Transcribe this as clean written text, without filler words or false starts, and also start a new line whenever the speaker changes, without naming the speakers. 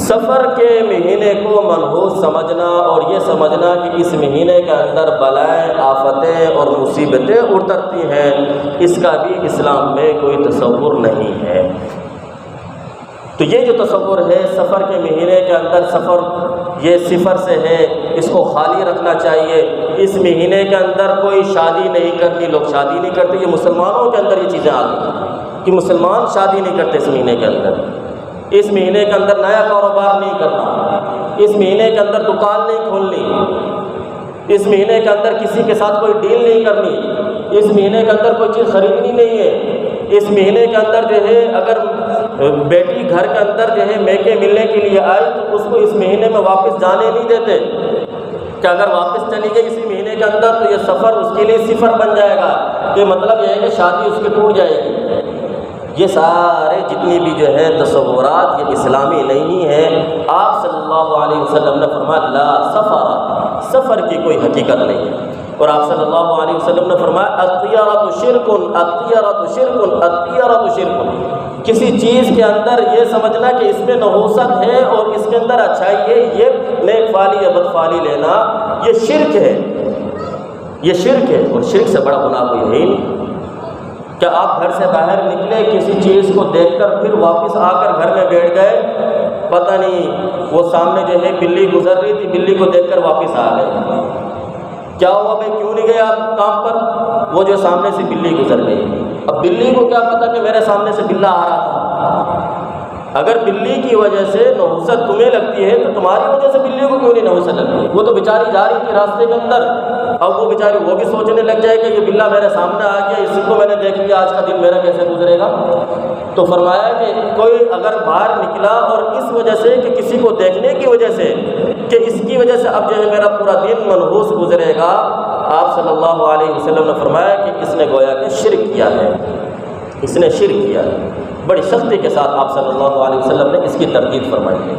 سفر کے مہینے کو منحوس سمجھنا اور یہ سمجھنا کہ اس مہینے کے اندر بلائیں، آفتیں اور مصیبتیں اترتی ہیں، اس کا بھی اسلام میں کوئی تصور نہیں ہے۔ تو یہ جو تصور ہے سفر کے مہینے کے اندر، سفر یہ صفر سے ہے، اس کو خالی رکھنا چاہیے۔ اس مہینے کے اندر کوئی شادی نہیں کرنی، لوگ شادی نہیں کرتے، یہ مسلمانوں کے اندر یہ چیزیں آ گئی کہ مسلمان شادی نہیں کرتے اس مہینے کے اندر۔ اس مہینے کے اندر نیا کاروبار نہیں کرنا، اس مہینے کے اندر دکان نہیں کھولنی، اس مہینے کے اندر کسی کے ساتھ کوئی ڈیل نہیں کرنی، اس مہینے کے اندر کوئی چیز خریدنی نہیں ہے۔ اس مہینے کے اندر جو ہے اگر بیٹی گھر کے اندر جو ہے میکے ملنے کے لیے آئی تو اس کو اس مہینے میں واپس جانے نہیں دیتے کہ اگر واپس چلی گئی اسی مہینے کے اندر تو یہ سفر اس کے لیے صفر بن جائے گا، کہ مطلب یہ ہے کہ شادی اس کی ٹوٹ جائے گی۔ یہ سارے جتنی بھی جو ہے تصورات یہ اسلامی نہیں ہیں۔ آپ صلی اللہ علیہ وسلم نے فرمایا لا سفر، سفر کی کوئی حقیقت نہیں ہے۔ اور آپ صلی اللہ علیہ وسلم نے فرمایا الطیرۃ شرک، الطیرۃ شرک، الطیرۃ شرک۔ کسی چیز کے اندر یہ سمجھنا کہ اس میں نحوست ہے اور اس کے اندر اچھائی ہے، یہ نیک فعلی یا بد فعلی لینا، یہ شرک ہے، یہ شرک ہے۔ اور شرک سے بڑا گناہ کوئی ہے ہی نہیں۔ کیا آپ گھر سے باہر نکلے کسی چیز کو دیکھ کر پھر واپس آ کر گھر میں بیٹھ گئے، پتہ نہیں وہ سامنے جو ہے بلی گزر رہی تھی، بلی کو دیکھ کر واپس آ گئے، کیا ہوا بھائی کیوں نہیں گئے آپ کام پر؟ وہ جو سامنے سے بلی گزر گئی۔ اب بلی کو کیا پتہ کہ میرے سامنے سے بلا آ رہا تھا؟ اگر بلی کی وجہ سے نحوست تمہیں لگتی ہے تو تمہاری وجہ سے بلی کو کیوں نہیں نحوست لگتی ہے؟ وہ تو بیچاری جا رہی تھی راستے کے اندر، اب وہ بیچاری وہ بھی سوچنے لگ جائے کہ یہ بلا میرے سامنے آ گیا، اسی کو میں نے دیکھ لیا، آج کا دن میرا کیسے گزرے گا؟ تو فرمایا کہ کوئی اگر باہر نکلا اور اس وجہ سے کہ کسی کو دیکھنے کی وجہ سے کہ اس کی وجہ سے اب جو ہے میرا پورا دن منحوس گزرے گا، آپ صلی اللہ علیہ وسلم نے فرمایا کہ اس نے گویا کہ شرک کیا ہے، اس نے شرک کیا ہے۔ بڑی سختی کے ساتھ آپ صلی اللہ علیہ وسلم نے اس کی تردید فرمائی ہے۔